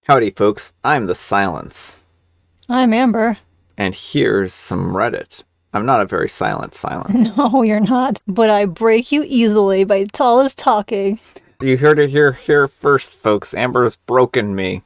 Howdy, folks. I'm the Silence. I'm Amber. And here's some Reddit. I'm not a very silent Silence. No, you're not. But I break you easily by tallest talking. You heard it here first, folks. Amber's broken me.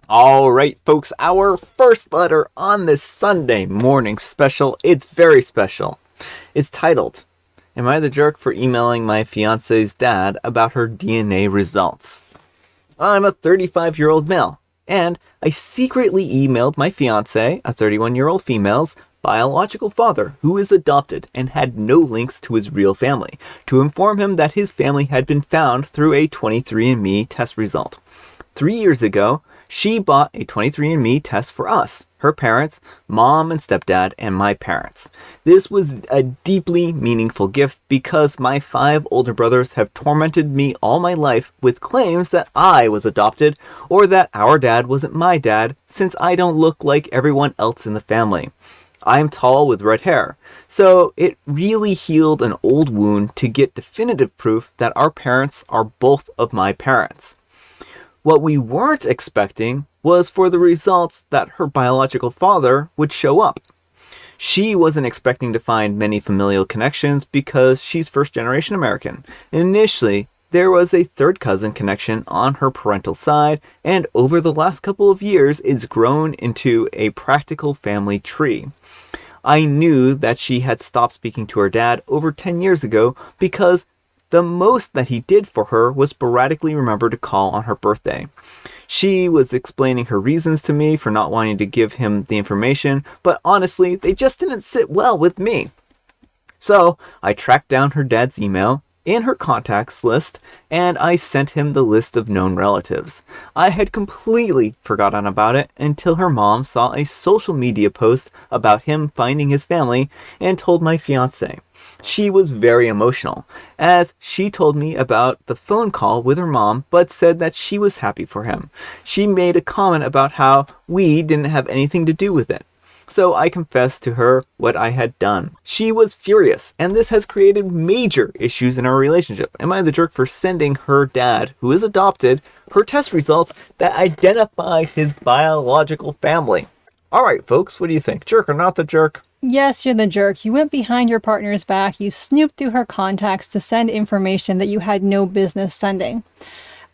All right, folks. Our first letter on this Sunday morning special. It's very special. It's titled, "Am I the jerk for emailing my fiancé's dad about her DNA results? I'm a 35-year-old male, and I secretly emailed my fiancé, a 31-year-old female's biological father, who is adopted and had no links to his real family, to inform him that his family had been found through a 23andMe test result. 3 years ago, she bought a 23andMe test for us, her parents, mom and stepdad, and my parents. This was a deeply meaningful gift because my 5 older brothers have tormented me all my life with claims that I was adopted or that our dad wasn't my dad since I don't look like everyone else in the family. I'm tall with red hair, so it really healed an old wound to get definitive proof that our parents are both of my parents. What we weren't expecting was for the results that her biological father would show up. She wasn't expecting to find many familial connections because she's first-generation American. Initially, there was a third cousin connection on her parental side, and over the last couple of years, it's grown into a practical family tree. I knew that she had stopped speaking to her dad over 10 years ago because the most that he did for her was sporadically remember to call on her birthday. She was explaining her reasons to me for not wanting to give him the information, but honestly, they just didn't sit well with me. So I tracked down her dad's email in her contacts list, and I sent him the list of known relatives. I had completely forgotten about it until her mom saw a social media post about him finding his family and told my fiancé. She was very emotional, as she told me about the phone call with her mom, but said that she was happy for him. She made a comment about how we didn't have anything to do with it. So I confessed to her what I had done. She was furious, and this has created major issues in our relationship. Am I the jerk for sending her dad, who is adopted, her test results that identify his biological family? All right, folks, what do you think? Jerk or not the jerk? Yes, you're the jerk. You went behind your partner's back. You snooped through her contacts to send information that you had no business sending.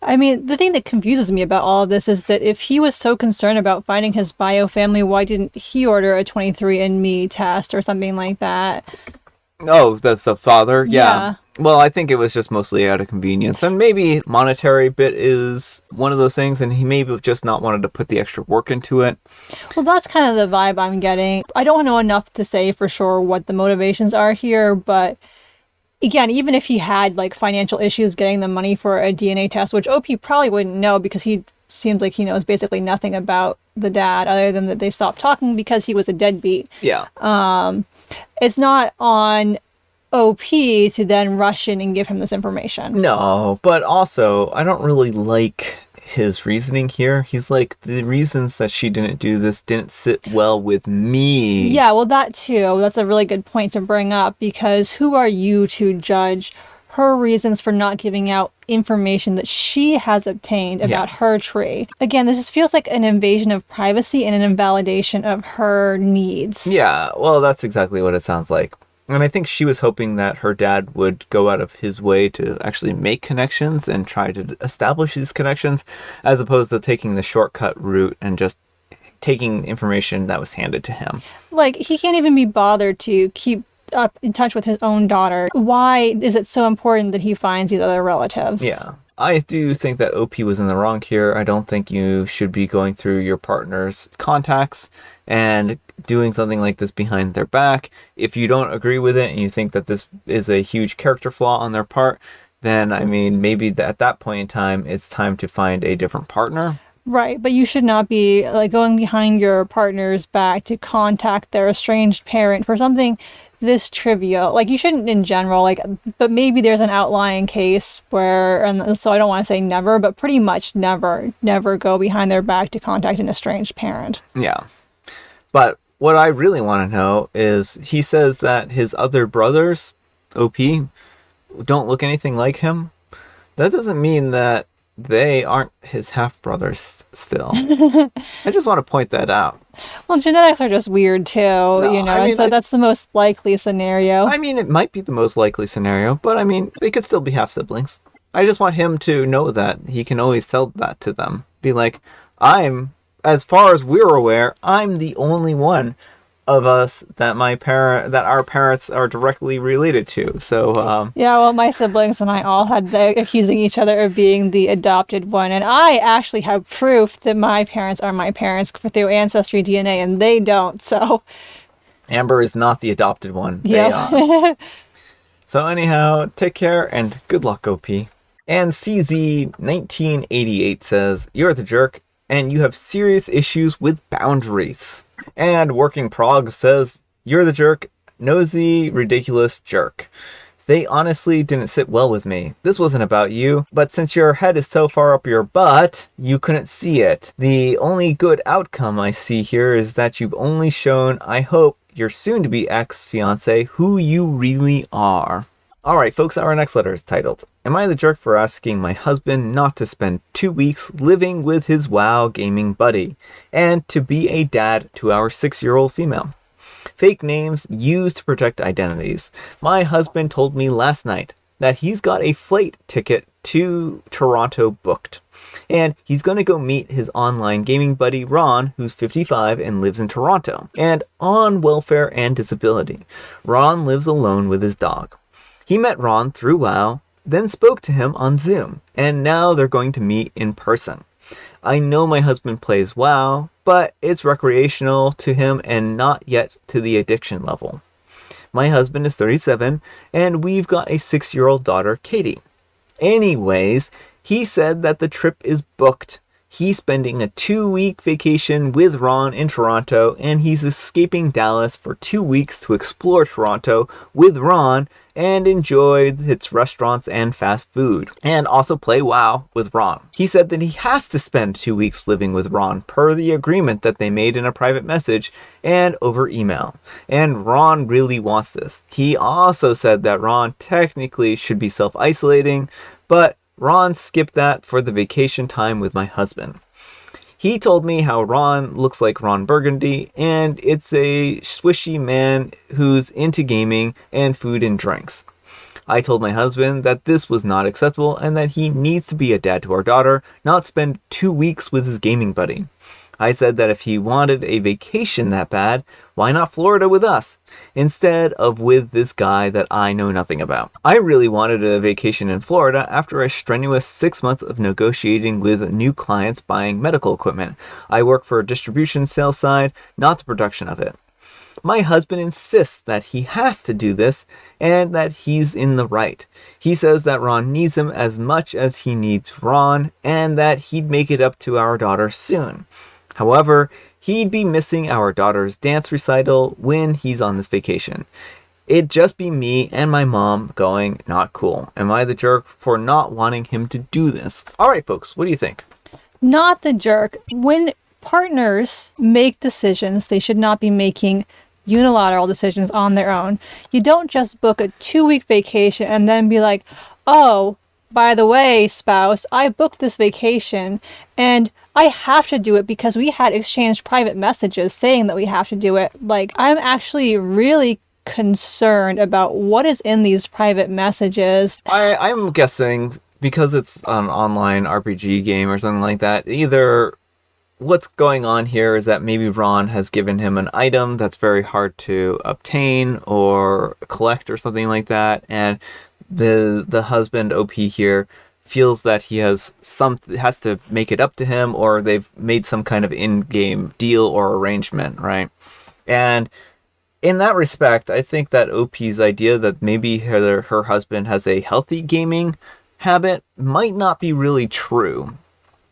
I mean, the thing that confuses me about all of this is that if he was so concerned about finding his bio family, why didn't he order a 23andMe test or something like that? Oh, that's the father? Yeah. Well, I think it was just mostly out of convenience. And maybe monetary bit is one of those things, and he may have just not wanted to put the extra work into it. Well, that's kind of the vibe I'm getting. I don't know enough to say for sure what the motivations are here, but again, even if he had like financial issues getting the money for a DNA test, which OP probably wouldn't know because he seems like he knows basically nothing about the dad other than that they stopped talking because he was a deadbeat. Yeah. It's not on OP to then rush in and give him this information. No, but also, I don't really like his reasoning here. He's like, the reasons that she didn't do this didn't sit well with me. Yeah, well, that too. That's a really good point to bring up because who are you to judge her reasons for not giving out information that she has obtained about her tree? Again, this just feels like an invasion of privacy and an invalidation of her needs. Yeah, well, that's exactly what it sounds like. And I think she was hoping that her dad would go out of his way to actually make connections and try to establish these connections, as opposed to taking the shortcut route and just taking information that was handed to him. Like, he can't even be bothered to keep up in touch with his own daughter. Why is it so important that he finds these other relatives? Yeah. I do think that OP was in the wrong here. I don't think you should be going through your partner's contacts and doing something like this behind their back. If you don't agree with it and you think that this is a huge character flaw on their part, then, I mean, maybe at that point in time, it's time to find a different partner. Right, but you should not be like going behind your partner's back to contact their estranged parent for something this trivial. Like, you shouldn't in general, like, but maybe there's an outlying case where, and so I don't want to say never, but pretty much never go behind their back to contact an estranged parent. Yeah. But what I really want to know is, he says that his other brothers, OP, don't look anything like him. That doesn't mean that they aren't his half-brothers still. I just want to point that out. Well, genetics are just weird too, and so that's the most likely scenario. I mean, it might be the most likely scenario, but I mean, they could still be half-siblings. I just want him to know that he can always tell that to them. Be like, as far as we're aware, I'm the only one of us that our parents are directly related to. So my siblings and I all had accusing each other of being the adopted one, and I actually have proof that my parents are my parents through ancestry DNA, and they don't. So Amber is not the adopted one. Yeah. They are. So anyhow, take care and good luck, OP. And CZ1988 says, "You're the jerk, and you have serious issues with boundaries." And Working Prog says, "You're the jerk, nosy, ridiculous jerk. They honestly didn't sit well with me. This wasn't about you, but since your head is so far up your butt, you couldn't see it. The only good outcome I see here is that you've only shown, I hope, your soon-to-be ex-fiancé who you really are." Alright folks, our next letter is titled, "Am I the jerk for asking my husband not to spend 2 weeks living with his WoW gaming buddy, and to be a dad to our 6-year-old female? Fake names used to protect identities. My husband told me last night that he's got a flight ticket to Toronto booked, and he's going to go meet his online gaming buddy Ron, who's 55 and lives in Toronto, and on welfare and disability. Ron lives alone with his dog. He met Ron through WoW, then spoke to him on Zoom, and now they're going to meet in person. I know my husband plays WoW, but it's recreational to him and not yet to the addiction level. My husband is 37, and we've got a 6-year-old daughter, Katie. Anyways, he said that the trip is booked. He's spending a 2-week vacation with Ron in Toronto, and he's escaping Dallas for 2 weeks to explore Toronto with Ron and enjoy its restaurants and fast food, and also play WoW with Ron. He said that he has to spend 2 weeks living with Ron per the agreement that they made in a private message and over email, and Ron really wants this. He also said that Ron technically should be self-isolating, but Ron skipped that for the vacation time with my husband. He told me how Ron looks like Ron Burgundy, and it's a swishy man who's into gaming and food and drinks. I told my husband that this was not acceptable and that he needs to be a dad to our daughter, not spend 2 weeks with his gaming buddy. I said that if he wanted a vacation that bad, why not Florida with us, instead of with this guy that I know nothing about. I really wanted a vacation in Florida after a strenuous 6 months of negotiating with new clients buying medical equipment. I work for a distribution sales side, not the production of it. My husband insists that he has to do this and that he's in the right. He says that Ron needs him as much as he needs Ron and that he'd make it up to our daughter soon. However, he'd be missing our daughter's dance recital when he's on this vacation. It'd just be me and my mom going, not cool. Am I the jerk for not wanting him to do this? All right, folks, what do you think? Not the jerk. When partners make decisions, they should not be making unilateral decisions on their own. You don't just book a 2-week vacation and then be like, oh, by the way, spouse, I booked this vacation and I have to do it because we had exchanged private messages saying that we have to do it. Like, I'm actually really concerned about what is in these private messages. I'm guessing because it's an online RPG game or something like that, either what's going on here is that maybe Ron has given him an item that's very hard to obtain or collect or something like that, and the husband OP here feels that he has to make it up to him, or they've made some kind of in-game deal or arrangement, right? And in that respect, I think that OP's idea that maybe her husband has a healthy gaming habit might not be really true.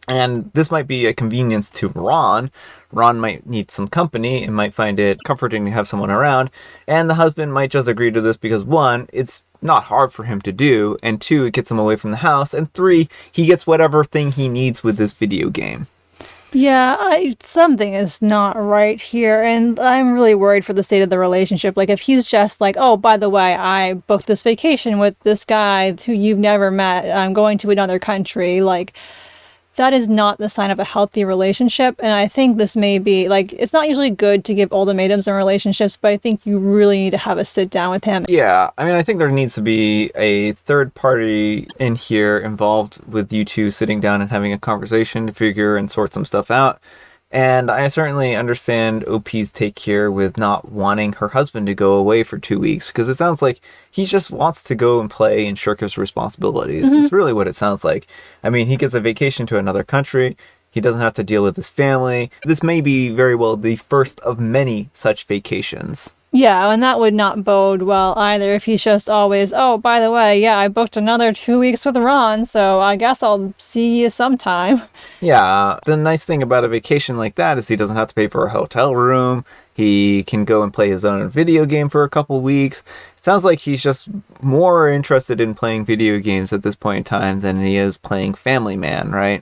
And this might be a convenience to Ron. Ron might need some company and might find it comforting to have someone around. And the husband might just agree to this because 1, it's not hard for him to do, and 2, it gets him away from the house, and 3, he gets whatever thing he needs with this video game. Yeah, something is not right here, and I'm really worried for the state of the relationship. Like, if he's just like, oh, by the way, I booked this vacation with this guy who you've never met, I'm going to another country, like, that is not the sign of a healthy relationship. And I think this may be, like, it's not usually good to give ultimatums in relationships, but I think you really need to have a sit down with him. Yeah, I mean, I think there needs to be a third party in here involved with you two sitting down and having a conversation to figure and sort some stuff out. And I certainly understand OP's take here with not wanting her husband to go away for 2 weeks, because it sounds like he just wants to go and play and shirk his responsibilities. It's really what it sounds like. I mean, he gets a vacation to another country. He doesn't have to deal with his family. This may be very well the first of many such vacations. Yeah, and that would not bode well either if he's just always, oh, by the way, yeah, I booked another 2 weeks with Ron, so I guess I'll see you sometime. Yeah, the nice thing about a vacation like that is he doesn't have to pay for a hotel room. He can go and play his own video game for a couple weeks. It sounds like he's just more interested in playing video games at this point in time than he is playing Family Man, right?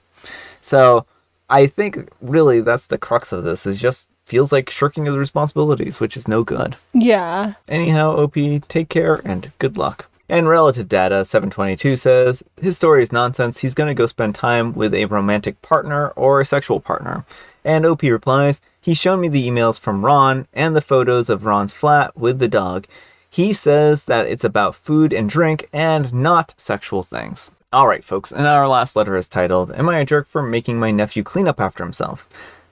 So I think really that's the crux of this, is just feels like shirking his responsibilities, which is no good. Yeah. Anyhow, OP, take care and good luck. And relative data 722 says his story is nonsense. He's going to go spend time with a romantic partner or a sexual partner. And OP replies, he's shown me the emails from Ron and the photos of Ron's flat with the dog. He says that it's about food and drink and not sexual things. All right, folks, and our last letter is titled, Am I a Jerk for Making My Nephew Clean Up After Himself?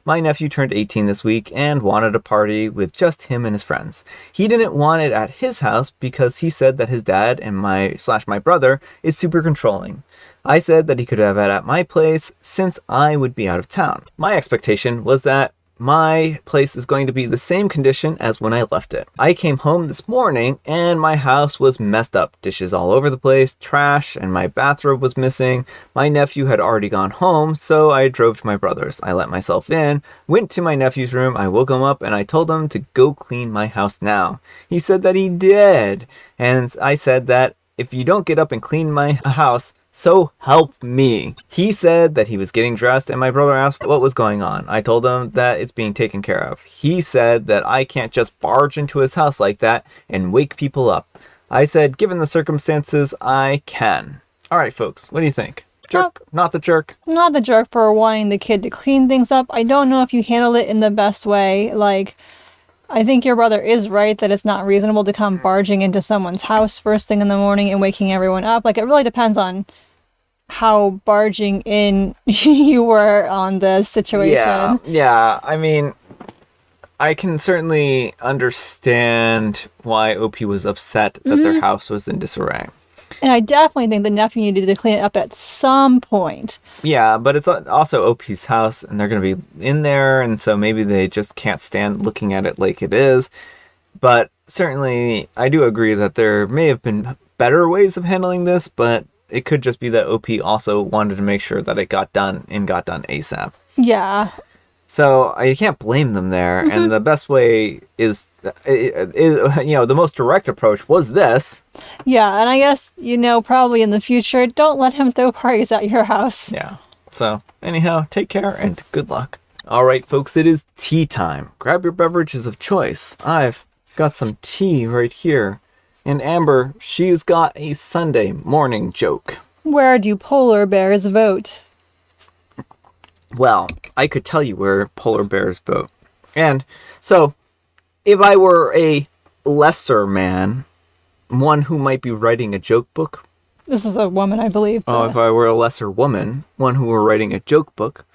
My nephew turned 18 this week and wanted a party with just him and his friends. He didn't want it at his house because he said that his dad and my brother is super controlling. I said that he could have it at my place since I would be out of town. My expectation was that my place is going to be the same condition as when I left it. I came home this morning and my house was messed up. Dishes all over the place, trash, and my bathrobe was missing. My nephew had already gone home, so I drove to my brother's. I let myself in, went to my nephew's room, I woke him up, and I told him to go clean my house now. He said that he did, and I said that if you don't get up and clean my house, so help me. He said that he was getting dressed and my brother asked what was going on. I told him that it's being taken care of. He said that I can't just barge into his house like that and wake people up. I said, given the circumstances, I can. All right, folks, what do you think? Jerk? Not the jerk? Not the jerk for wanting the kid to clean things up. I don't know if you handled it in the best way. Like, I think your brother is right that it's not reasonable to come barging into someone's house first thing in the morning and waking everyone up. Like, it really depends on how barging in you were on the situation. Yeah. I mean, I can certainly understand why OP was upset that their house was in disarray. And I definitely think the nephew needed to clean it up at some point. Yeah, but it's also OP's house, and they're going to be in there, and so maybe they just can't stand looking at it like it is. But certainly, I do agree that there may have been better ways of handling this, but it could just be that OP also wanted to make sure that it got done and got done ASAP. Yeah. So you can't blame them there, and the best way is, the most direct approach was this. Yeah, and I guess, probably in the future, don't let him throw parties at your house. Yeah. So, anyhow, take care and good luck. All right, folks, it is tea time. Grab your beverages of choice. I've got some tea right here. And Amber, she's got a Sunday morning joke. Where do polar bears vote? Well, I could tell you where polar bears vote. And so, if I were a lesser man, one who might be writing a joke book. This is a woman, I believe. Oh, if I were a lesser woman, one who were writing a joke book,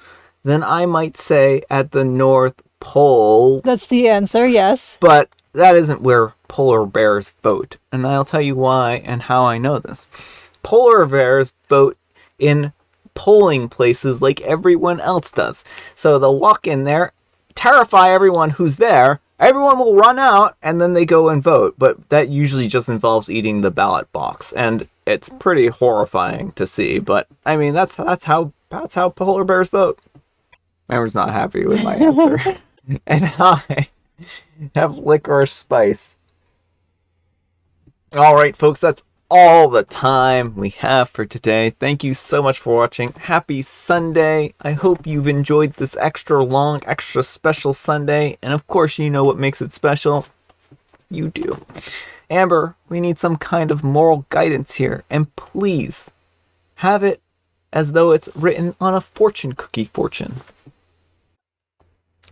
then I might say at the North Pole. That's the answer, yes. But that isn't where polar bears vote. And I'll tell you why and how I know this. Polar bears vote in polling places like everyone else does. So they'll walk in there, terrify everyone who's there, everyone will run out, and then they go and vote. But that usually just involves eating the ballot box, and it's pretty horrifying to see. But I mean, that's how polar bears vote. Amber's not happy with my answer. And I have licorice spice. All right, folks, that's all the time we have for today. Thank you so much for watching. Happy Sunday. I hope you've enjoyed this extra long, extra special Sunday. And of course, you know what makes it special. You do. Amber, we need some kind of moral guidance here. And please, have it as though it's written on a fortune cookie fortune.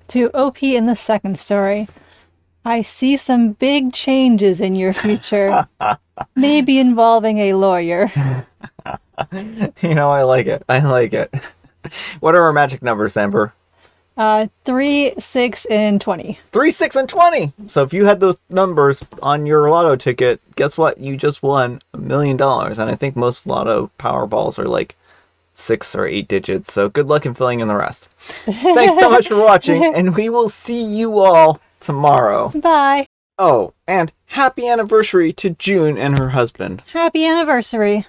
To OP in the second story, I see some big changes in your future. Maybe involving a lawyer. I like it. I like it. What are our magic numbers, Amber? 3, 6, and 20. 3, 6, and 20. So if you had those numbers on your lotto ticket, guess what? You just won $1 million. And I think most lotto Powerballs are like 6 or 8 digits. So good luck in filling in the rest. Thanks so much for watching, and we will see you all tomorrow. Bye. Oh, and happy anniversary to June and her husband. Happy anniversary.